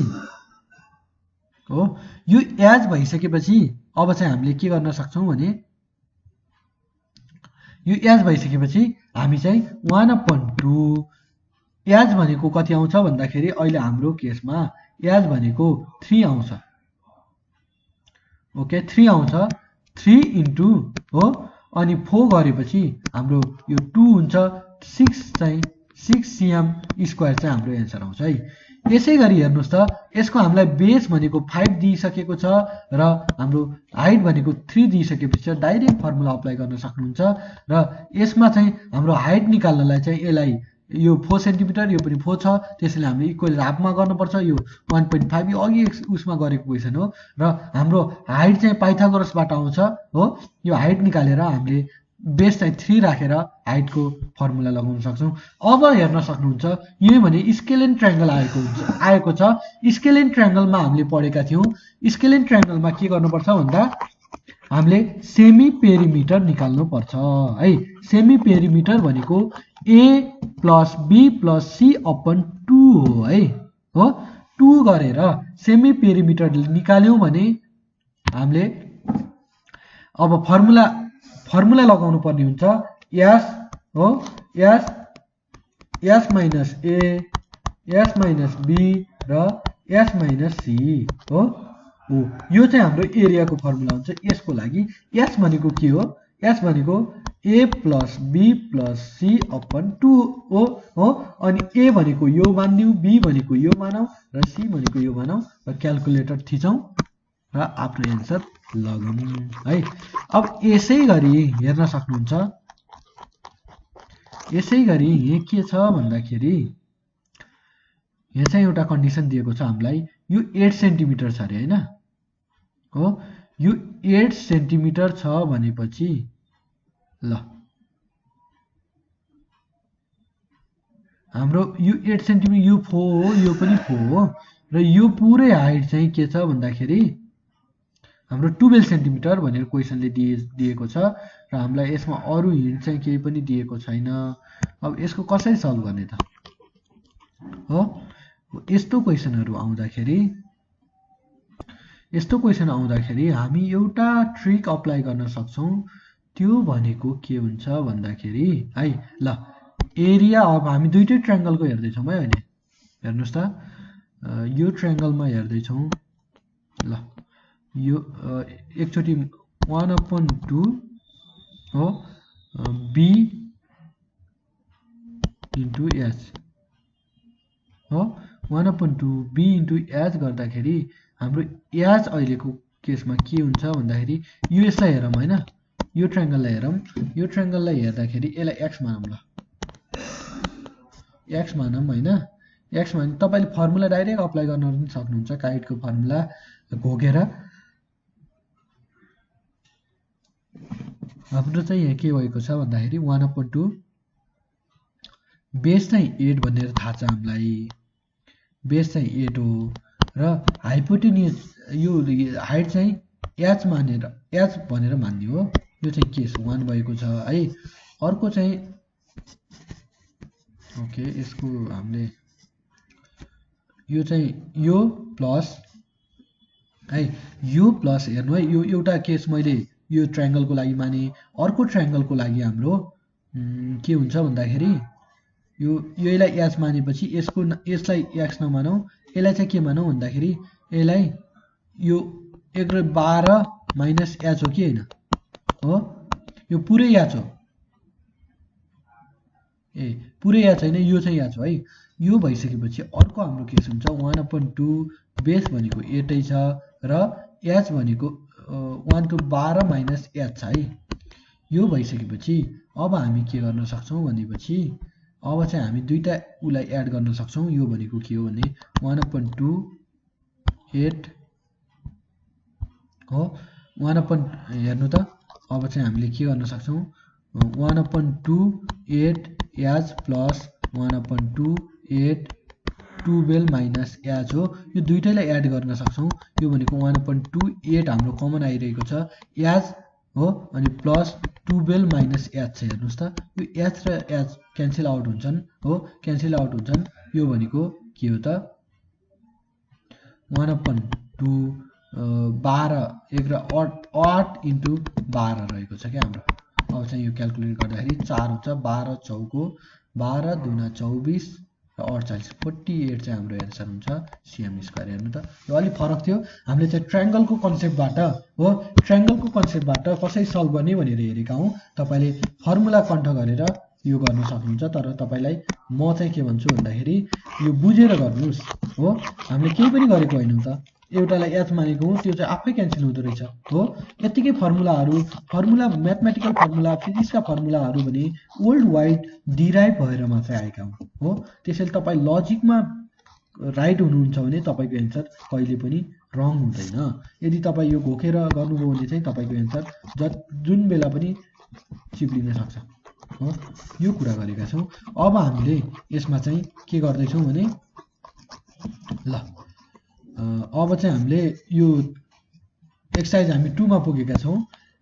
हो यो एच भइसकेपछि अब चाहिँ हामीले के गर्न सक्छौं भने यो एच भइसकेपछि हामी चाहिँ 1/2 एच भनेको कति आउँछ भन्दाखेरि अहिले हाम्रो केसमा एच भनेको 3 आउँछ ओके 3 आउँछ 3 इन्टु हो अनि 4 गरेपछि हाम्रो यो 2 हुन्छ 6 चाहिँ 6 cm स्क्वायर चाहिँ हाम्रो एन्सर आउँछ है यसैगरी हेर्नुस् त यसको हामीलाई बेस भनेको 5 दिइसकेको छ र हाम्रो हाइट भनेको 3 दिइसकेपछि डाइरेक्ट फर्मुला अप्लाई गर्न सक्नुहुन्छ र यसमा चाहिँ हाम्रो हाइट निकाल्नलाई चाहिँ यसलाई यो 4 सेन्टिमिटर यो पनि 4 छ त्यसैले हामीले इक्वल हाफमा गर्नुपर्छ यो 1.5 यो अघि उसमा गरेको क्वेशन हो र हाम्रो हाइट चाहिँ पाइथागोरसबाट आउँछ हो यो हाइट निकालेर हामीले बेस चाहिँ 3 राखेर हाइटको फर्मुला लगाउन सक्छौं अब हेर्न सक्नुहुन्छ यो भने स्केलेन ट्रायंगल आएको छ स्केलेन ट्रायंगलमा हामीले पढेका थियौं स्केलेन ट्रायंगलमा के गर्नुपर्छ भन्दा हामीले सेमी पेरिमिटर निकाल्नु पर्छ है सेमी पेरिमिटर भनेको a + b + c / 2 हो है हो 2 गरेर सेमी पेरिमिटर निकाल्यौं भने हामीले अब फर्मुला लगाउनु पर्ने हुन्छ s हो s minus a s minus b र s minus c हो यो चाहिँ हाम्रो एरियाको फर्मुला हुन्छ यसको लागि s भनेको के हो s भनेको a + b + c / 2 हो अनि a भनेको यो मान्यौ b भनेको यो मानौ र c भनेको यो मानौ र क्याल्कुलेटर थिचौं र आफ्नो एन्सर लगाउँ है अब यसैगरी हेर्न सक्नुहुन्छ यसैगरी यहाँ के छ भन्दाखेरि यहाँ चाहिँ एउटा कन्डिसन दिएको छ हामीलाई यो 8 सेन्टिमिटर छ रे हैन हो यो 8 सेन्टिमिटर छ भनेपछि ल हाम्रो यो 8 सेन्टिमिटर यो 4 हो यो पनि 4 हो र यो पुरै हाइट चाहिँ के छ भन्दाखेरि हाम्रो 12 सेन्टिमिटर भनेर क्वेशनले दिएको छ र हामीलाई यसमा अरु हिन्ट चाहिँ केही पनि दिएको छैन अब यसको कसरी सल्भ गर्ने त हो यस्तो क्वेशनहरु आउँदाखेरि हामी एउटा ट्रिक अप्लाई गर्न सक्छौं त्यो भनेको के हुन्छ भन्दाखेरि है ल एरिया अब हामी दुईटै ट्रायंगलको हेर्दै छौं है अहिले हेर्नुस् त यो ट्रायंगलमा हेर्दै छौं ल यो एकचोटी 1/2 हो b * h हो 1/2 b * h गर्दाखेरि हाम्रो h अहिलेको केसमा के हुन्छ भन्दाखेरि यो यसलाई हेरौं हैन यो ट्रायंगललाई हेरौं यो ट्रायंगललाई हेर्दाखेरि यसलाई x मानौं ल x मानौं हैन x माने तपाईले फर्मुला डाइरेक्ट अप्लाई गर्न पनि सक्नुहुन्छ काइटको फर्मुला घोकेर हाम्रो चाहिँ यहाँ के भएको छ भन्दाखेरि 1/2 बेस चाहिँ 8 भनेर थाहा छ हामीलाई बेस चाहिँ 8 हो र हाइपोटेन्युज यो हाइट चाहिँ h भनेर मान्ने हो यो चाहिँ केस 1 भएको छ है अर्को चाहिँ ओके यसको हामीले यो चाहिँ यो प्लस है यो प्लस हेर्नु है यो एउटा केस मैले यो ट्रायंगलको लागि माने अर्को ट्रायंगलको लागि हाम्रो के हुन्छ भन्दाखेरि यो यसलाई h मानेपछि यसलाई x नमानौ यसलाई चाहिँ के मानौ भन्दाखेरि यसलाई यो 1/12 - h हो कि हैन हो यो पुरै h हो पुरै h हैन यो चाहिँ h हो है यो भइसकेपछि अर्को हाम्रो केस हुन्छ 1/2 बेस भनेको 8 छ र h भनेको 1 to 12 माइनस h छ है। यो भइसकेपछि अब हामी के गर्न सक्छौं भनेपछि अब चाहिँ हामी दुईटा उलाई एड गर्न सक्छौं। यो भनेको के हो भने 1/2 8 हो। 1 हेर्नु त अब चाहिँ हामीले के गर्न सक्छौं 1/2 8 h प्लस 1/2 8 12 माइनस h हो। यो दुईटैलाई एड गर्न सक्छौं। यो भनेको 1/2 8 हाम्रो कमन आइरहेको छ h हो अनि प्लस 12 माइनस h छ। हेर्नुस् त यो h र h क्यान्सल आउट हुन्छन् हो, क्यान्सल आउट हुन्छन्। यो भनेको के हो त 1/2 12 1 र 8 इन्टु 12 रहेको छ क्या हाम्रो। अब चाहिँ यो क्याल्कुलेट गर्दाखेरि 4 हुन्छ 12 चौको 12 दुना 24 र 48 48 चाहिँ हाम्रो एन्सर हुन्छ सिएम स्क्वायर। हेर्नु त यो अलि फरक थियो। हामीले चाहिँ ट्रायंगलको कन्सेप्टबाट हो, ट्रायंगलको कन्सेप्टबाट कसरी सल्भ गर्ने भनेर हेरेका हौं। तपाईले फर्मुला कण्ठ गरेर यो गर्न सक्नुहुन्छ, तर तपाईलाई म चाहिँ के भन्छु भन्दाखेरि यो बुझेर गर्नुस् हो। हामीले केही पनि गरेको हैनौं त, एउटालाई h मानेको हो त्यो चाहिँ आफै क्यान्सल हुँदो रहेछ हो। यतिकै फर्मुलाहरु फर्मुला म्याथमेटिकल फर्मुला फिजिक्सका फर्मुलाहरु भने वर्ल्ड वाइड डिराइभ भएर मात्रै आएका हुन् हो। त्यसैले तपाई लजिकमा राइट हुनुहुन्छ भने तपाईको एन्सर कहिले पनि रङ हुँदैन। यदि तपाई यो घोकेर गर्नुभयो भने चाहिँ तपाईको एन्सर जुन बेला पनि चिप्लिन सक्छ हो। यो कुरा गरेका छौं। अब हामीले यसमा चाहिँ के गर्दै छौं भने ल अब चाहिँ हामीले यो एक्सरसाइज हामी 2 मा पुगेका छौं।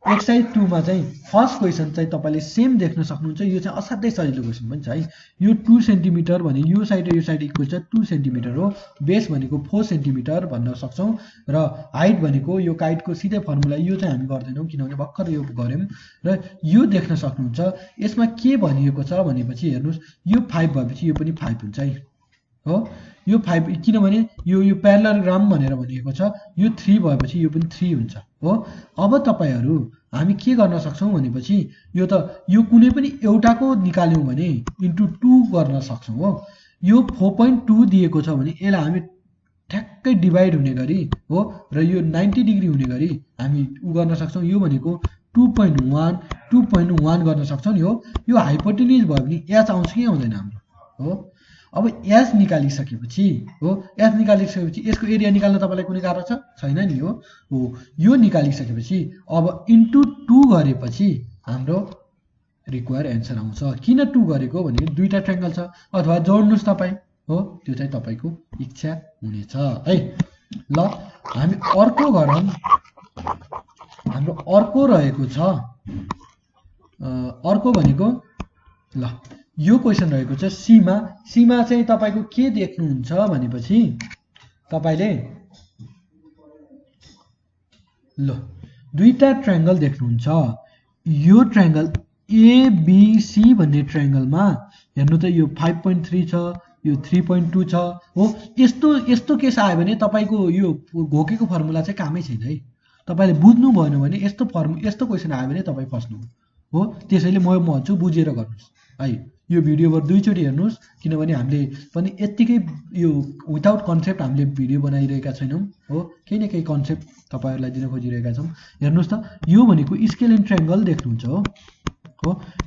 एक्सरसाइज 2 मा चाहिँ फर्स्ट क्वेशन चाहिँ तपाईले सेम देख्न सक्नुहुन्छ। यो चाहिँ असाध्यै सजिलो क्वेशन पनि छ है। यो 2 सेन्टिमिटर भने यो साइड र यो साइड इक्वल छ 2 सेन्टिमिटर हो। बेस भनेको 4 सेन्टिमिटर भन्न सक्छौं र हाइट भनेको यो काइटको सिधै फर्मुला यो चाहिँ हामी गर्दैनौं किनभने भर्खर यो गर्यौं र यो देख्न सक्नुहुन्छ। यसमा के भनिएको छ भनेपछि हेर्नुस् यो 5 भएपछि यो पनि 5 हुन्छ है हो। यो 5 किनभने यो प्यारालेलोग्राम भनेर भनिएको छ। यो 3 भएपछि यो पनि 3 हुन्छ हो। अब तपाईहरु हामी के गर्न सक्छौं भनेपछि यो त यो कुनै पनि एउटाको निकाल्यौं भने इन्टु 2 गर्न सक्छौं हो। यो 4.2 दिएको छ भने यसलाई हामी ठ्याक्कै डिभाइड हुने गरी हो र यो 90 डिग्री हुने गरी हामी उ गर्न सक्छौं। यो भनेको 2.1 गर्न सक्छौं नि हो। यो हाइपोटेन्युज भयो भने h आउँछ कि आउँदैन हाम्रो हो। अब h निकालिसकेपछि हो, h निकालिसकेपछि यसको एरिया निकाल्न तपाईलाई कुनै गाह्रो छैन नि हो। यो निकालिसकेपछि अब इन्टु 2 गरेपछि हाम्रो रिक्वायर एन्सर आउँछ। किन 2 गरेको भने दुईटा ट्रायंगल छ अथवा जोड्नुस् तपाई हो, त्यो चाहिँ तपाईको इच्छा हुनेछ है। ल हामी अर्को गरौँ। हाम्रो अर्को रहेको छ अर्को भनेको ल यो क्वेशन रहेको छ सीमा। सीमा चाहिँ तपाईको के देख्नुहुन्छ भनेपछि तपाईले ल दुईटा ट्रायंगल देख्नुहुन्छ। यो ट्रायंगल एबीसी भन्ने ट्रायंगलमा हेर्नु त यो 5.3 छ, यो 3.2 छ हो। यस्तो केस आयो भने तपाईको यो घोकेको फर्मुला चाहिँ कामै छैन है। तपाईले बुझ्नु भएन भने यस्तो क्वेशन आयो भने तपाई फस्नु हो। त्यसैले म भन्छु बुझेर गर्नुस् है। यो भिडियोबाट दुई चोटी हेर्नुस् किनभने हामीले पनि यतिकै यो विदाउट कन्सेप्ट हामीले भिडियो बनाइरहेका छैनौं हो। केही न केही कन्सेप्ट तपाईहरुलाई दिन खोजिरहेका छौं। हेर्नुस् त यो भनेको स्केलेन ट्रायंगल देख्नुहुन्छ हो।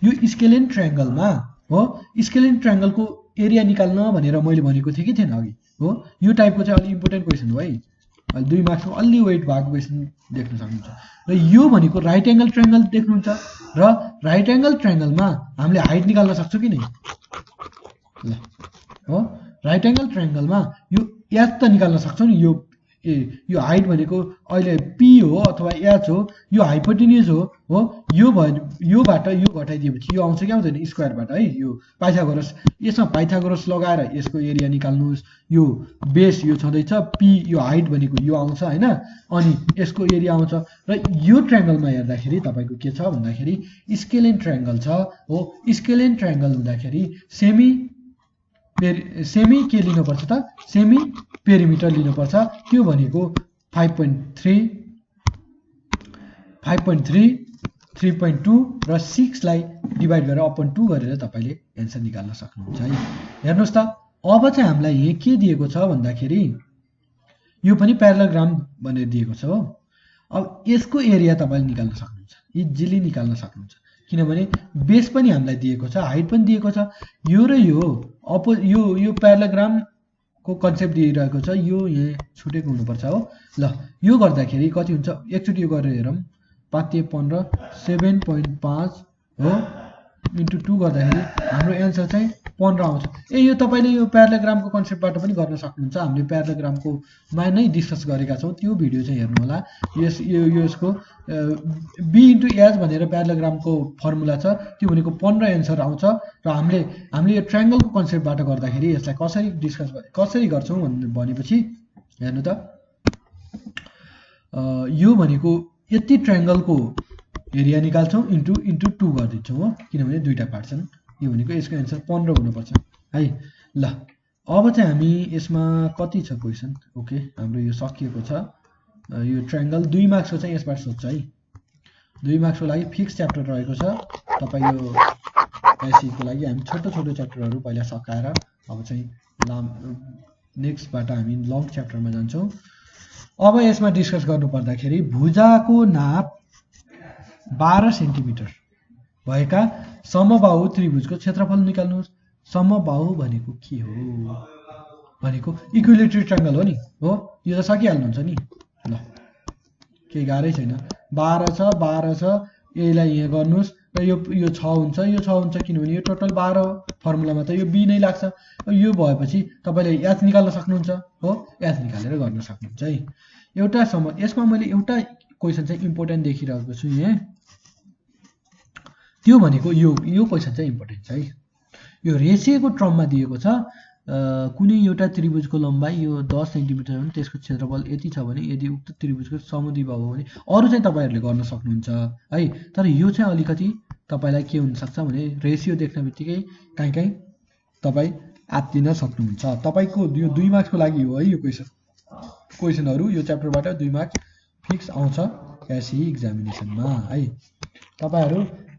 यो स्केलेन ट्रायंगलमा हो, स्केलेन ट्रायंगलको एरिया निकाल्न भनेर मैले भनेको थिएँ कि थिएन अघि हो। यो टाइपको चाहिँ अलि इम्पोर्टेन्ट क्वेशन हो है। अहिले 2 मार्क्समा अलि वेट भएको क्वेशन देख्न सक्नुहुन्छ। र यो भनेको राइट एंगल ट्रायंगल देख्नुहुन्छ र राइट एंगल ट्रायंगलमा हामीले हाइट निकाल्न सक्छौं कि नै ल हो। राइट एंगल ट्रायंगलमा यो h त निकाल्न सक्छौं नि। यो हाइट भनेको अहिले p हो अथवा h हो। यो हाइपोटेन्युज हो। योबाट यो घटाइदिएपछि यो आउँछ कि आउँदैन स्क्वायरबाट है। यो पाइथागोरस, यसमा पाइथागोरस लगाएर यसको एरिया निकाल्नुस्। यो बेस यो छँदैछ p, यो हाइट भनेको यो आउँछ हैन, अनि यसको एरिया आउँछ। र यो ट्रायंगलमा हेर्दाखेरि तपाईको के छ भन्दाखेरि स्केलेन ट्रायंगल छ हो। स्केलेन ट्रायंगल हुँदाखेरि सेमी के लिनुपर्छ त सेमी पेरिमिटर लिनुपर्छ। त्यो भनेको 5.3 3.2 र 6 लाई डिभाइड गरेर अपन 2 गरेर तपाईले एन्सर निकाल्न सक्नुहुन्छ है। हेर्नुस् त अब चाहिँ हामीलाई यहाँ के दिएको छ भन्दाखेरि यो पनि प्यारालेलोग्राम भनेर दिएको छ हो। अब यसको एरिया तपाईँले निकाल्न सक्नुहुन्छ, इजिली निकाल्न सक्नुहुन्छ, किनभने बेस पनि हामीलाई दिएको छ, हाइट पनि दिएको छ। यो र यो प्याराग्रामको कन्सेप्ट दिइरहेको छ, यो यहाँ छुटेको हुनुपर्छ हो। ल यो गर्दाखेरि कति हुन्छ, एकचोटि यो गरेर हेरौँ, 5 15 7.5 हो इन्टु 2 गर्दाखेरि हाम्रो एन्सर चाहिँ 15 आउँछ। यो तपाईँले यो प्याराग्रामको कन्सेप्टबाट पनि गर्न सक्नुहुन्छ। हामीले प्याराग्रामकोमा नै डिस्कस गरेका छौँ, त्यो भिडियो चाहिँ हेर्नु होला। यसको बी इन्टु एच भनेर प्याराग्रामको फर्मुला छ, त्यो भनेको 15 एन्सर आउँछ। र हामीले यो ट्रायङ्गलको कन्सेप्टबाट गर्दाखेरि यसलाई कसरी गर्छौँ भनेपछि हेर्नु त, यो भनेको यति ट्रायङ्गलको एरिया निकाल्छौँ इन्टु 2 गरिदिन्छौँ हो, किनभने दुईटा पार्ट छन्। यो भनेको यसको एन्सर 15 हुनुपर्छ है। ल अब चाहिँ हामी यसमा कति छ क्वेसन, ओके हाम्रो यो सकिएको छ। यो ट्रायङ्गल 2 मार्क्सको चाहिँ यसबाट सोध्छ है, 2 मार्क्सको लागि फिक्स च्याप्टर रहेको छ। तपाईँ यो एसईको लागि हामी छोटो च्याप्टरहरू पहिला सकाएर अब चाहिँ नेक्स्टबाट हामी लङ च्याप्टरमा जान्छौँ। अब यसमा डिस्कस गर्नु पर्दाखेरि भुजाको नाप 12 सेन्टिमिटर भएका समबाहु त्रिभुजको क्षेत्रफल निकाल्नुहोस्। समबाहु भनेको के हो भनेको इक्विलेटरल ट्रायङ्गल हो नि हो, यो त सकिहाल्नुहुन्छ नि। ल केही गाह्रै छैन, 12 छ, यसलाई यहाँ गर्नुहोस् र यो 6 हुन्छ, यो 6 हुन्छ किनभने यो टोटल 12 हो। फर्मुलामा त यो बी नै लाग्छ। यो भएपछि तपाईँले एच निकाल्न सक्नुहुन्छ हो, एच निकालेर गर्न सक्नुहुन्छ है। यसमा मैले एउटा क्वेसन चाहिँ इम्पोर्टेन्ट देखिरहेको छु यहाँ, त्यो भनेको यो क्वेसन चाहिँ इम्पोर्टेन्ट छ है। यो रेसियोको टर्ममा दिएको छ, कुनै एउटा त्रिभुजको लम्बाइ यो 10 सेन्टिमिटर हो भने त्यसको क्षेत्रफल यति छ भने यदि उक्त त्रिभुजको समद्विबाहु हो भने अरू चाहिँ तपाईँहरूले गर्न सक्नुहुन्छ है। तर यो चाहिँ अलिकति तपाईँलाई के हुनसक्छ भने रेसियो देख्न बित्तिकै कहीँ तपाईँ आत्तिन सक्नुहुन्छ। तपाईँको यो 2 मार्क्सको लागि हो है। यो क्वेसनहरू यो च्याप्टरबाट 2 मार्क्स फिक्स आउँछ एसई एक्जामिनेसनमा है।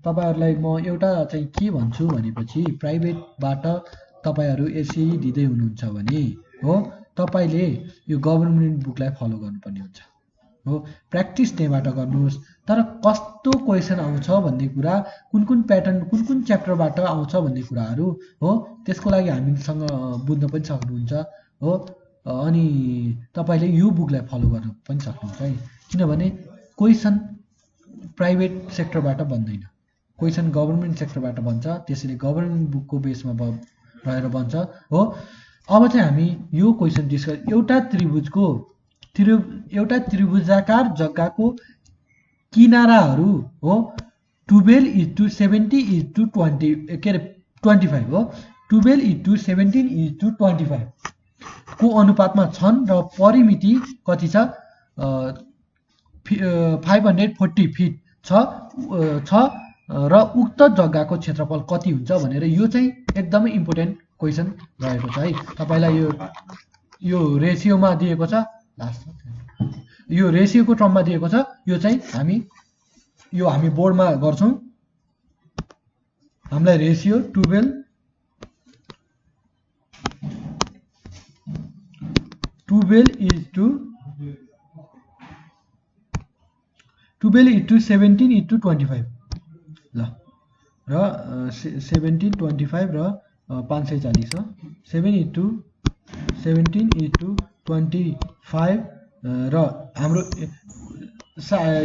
तपाईँहरूलाई म एउटा चाहिँ के भन्छु भनेपछि प्राइभेटबाट तपाईँहरू एसई दिँदै हुनुहुन्छ भने हो, तपाईँले यो गभर्नमेन्ट बुकलाई फलो गर्नुपर्ने हुन्छ हो। प्र्याक्टिस त्यहाँबाट गर्नुहोस्, तर कस्तो क्वेसन आउँछ भन्ने कुरा, कुन प्याटर्न कुन च्याप्टरबाट आउँछ भन्ने कुराहरू हो, त्यसको लागि हामीसँग बुझ्न पनि सक्नुहुन्छ हो। अनि तपाईँले यो बुकलाई फलो गर्न पनि सक्नुहुन्छ है, किनभने क्वेसन प्राइभेट सेक्टरबाट बन्दैन, क्वेसन गभर्नमेन्ट सेक्टरबाट बन्छ, त्यसैले गभर्नमेन्ट बुकको बेसमा रहेर बन्छ हो। अब चाहिँ हामी यो क्वेसन डिस्कस, एउटा त्रिभुजाकार जग्गाको किनाराहरू हो 12:70:20 के अरे 25 हो, 12:17:25 को अनुपातमा छन् र परिमिति कति छ 540 फिट छ र उक्त जग्गाको क्षेत्रफल कति हुन्छ भनेर यो चाहिँ एकदमै इम्पोर्टेन्ट क्वेसन रहेको छ है। तपाईँलाई यो रेसियोमा दिएको छ, यो रेसियोको टर्ममा दिएको छ। यो चाहिँ हामी बोर्डमा गर्छौँ। हामीलाई रेसियो 12:17:25 ल र 17:25 र 540 हो। 7:17:25 र हाम्रो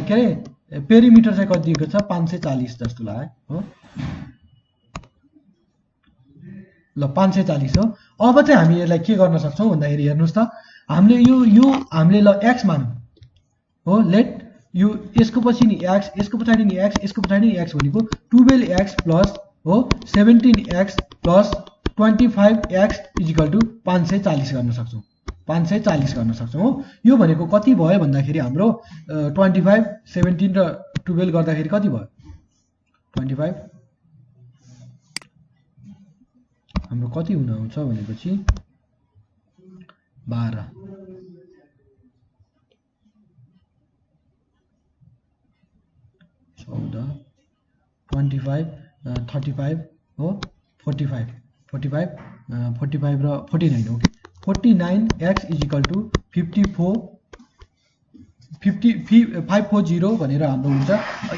के अरे पेरिमिटर चाहिँ कति दिएको छ 540 जस्तो लाग्यो हो। ल 540 हो। अब चाहिँ हामी यसलाई के गर्न सक्छौँ भन्दाखेरि हेर्नुहोस् त, हामीले हामीले ल एक्स मानौँ हो, लेट यो यसको पछि नि एक्स, यसको पछाडि नि एक्स, यसको पछाडि नि एक्स भनेको 12x प्लस हो 17x plus 25x equal to 540 गर्न सक्छौँ, 540 गर्न सक्छौँ हो। यो भनेको कति भयो भन्दाखेरि हाम्रो 25, 17 र 12 गर्दाखेरि कति भयो 25, हाम्रो कति हुन आउँछ भनेपछि 12, 14, 25, 35 हो 45 र 49 हो। 49x इजिकल टु 54 540 भनेर हाम्रो हुन्छ।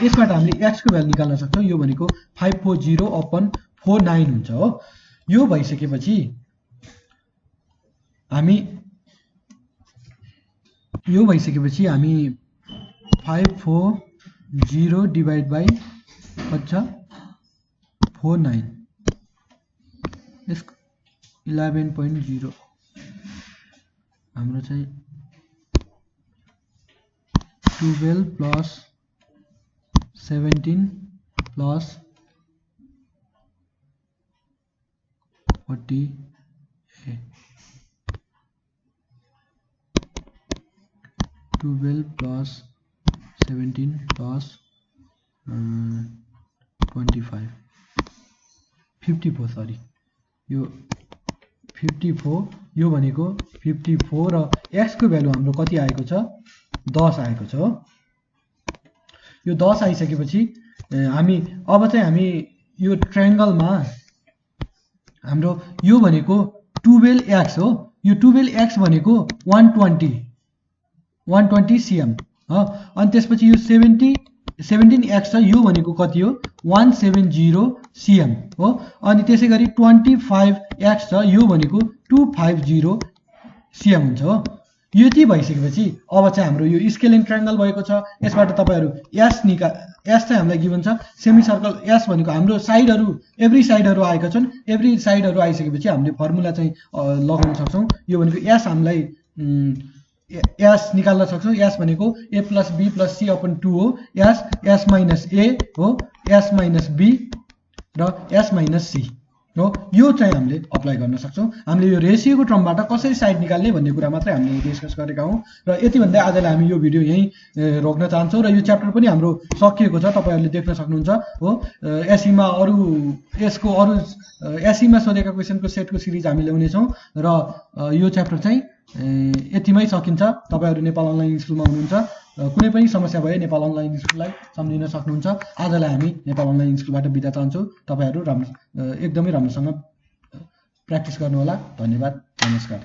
यसबाट हामीले x को भ्यालु निकाल्न सक्छौं। यो भनेको 540 अपन 49 हुन्छ हो। यो भइसकेपछि हामी 540 डिभाइड बाइ कच्चा 49 यसको 11.0 हाम्रो चाहिँ 12 plus 17 plus 40 12 plus 17 plus 25 54 sorry यो 54 यो भनेको 54 र x को भ्यालु हाम्रो कति आएको छ 10 आएको छ। यो 10 आइसकेपछि हामी अब चाहिँ हामी यो ट्रायंगलमा हाम्रो यो भनेको 12x हो। यो 12x भनेको 120 cm हो। अनि त्यसपछि यो 17x छ। यो भनेको कति हो 170 cm हो। अनि त्यसैगरी 25x छ। यो भनेको 250 cm हुन्छ हो। यति भइसकेपछि अब चाहिँ हाम्रो यो स्केलिङ ट्रायंगल भएको छ। यसबाट तपाईहरु s चाहिँ हामीलाई गिभन छ। सेमी सर्कल s भनेको हाम्रो साइडहरु एभ्री साइडहरु आएका छन्। एभ्री साइडहरु आइसकेपछि हामीले फर्मुला चाहिँ लगाउन सक्छौं। यो भनेको s हामीलाई s निकाल्न सक्छौं। s भनेको a + b + c / 2 हो। s - a हो, s - b र s - c हो। यो चाहिँ हामीले अप्लाई गर्न सक्छौं। हामीले यो रेशियोको टर्मबाट कसरी साइड निकाल्ने भन्ने कुरा मात्रै हामीले डिस्कस गरेका हौं। र यति भन्दै आजलाई हामी यो भिडियो यही रोक्न चाहन्छौं र यो च्याप्टर पनि हाम्रो सकिएको छ। तपाईहरुले देख्न सक्नुहुन्छ हो। एसईमा एसईमा सोधेका क्वेशनको सेटको सिरिज हामी ल्याउने छौं र यो च्याप्टर चाहिँ यतिमै सकिन्छ। तपाईहरु नेपाल अनलाइन स्कुलमा हुनुहुन्छ, कुनै पनि समस्या भए नेपाल अनलाइन स्कुललाई सम्झिन सक्नुहुन्छ। आजलाई हामी नेपाल अनलाइन स्कुलबाट बिदा चाहन्छौं। तपाईहरु एकदमै राम्रोसँग प्र्याक्टिस गर्नु होला। धन्यवाद, नमस्कार।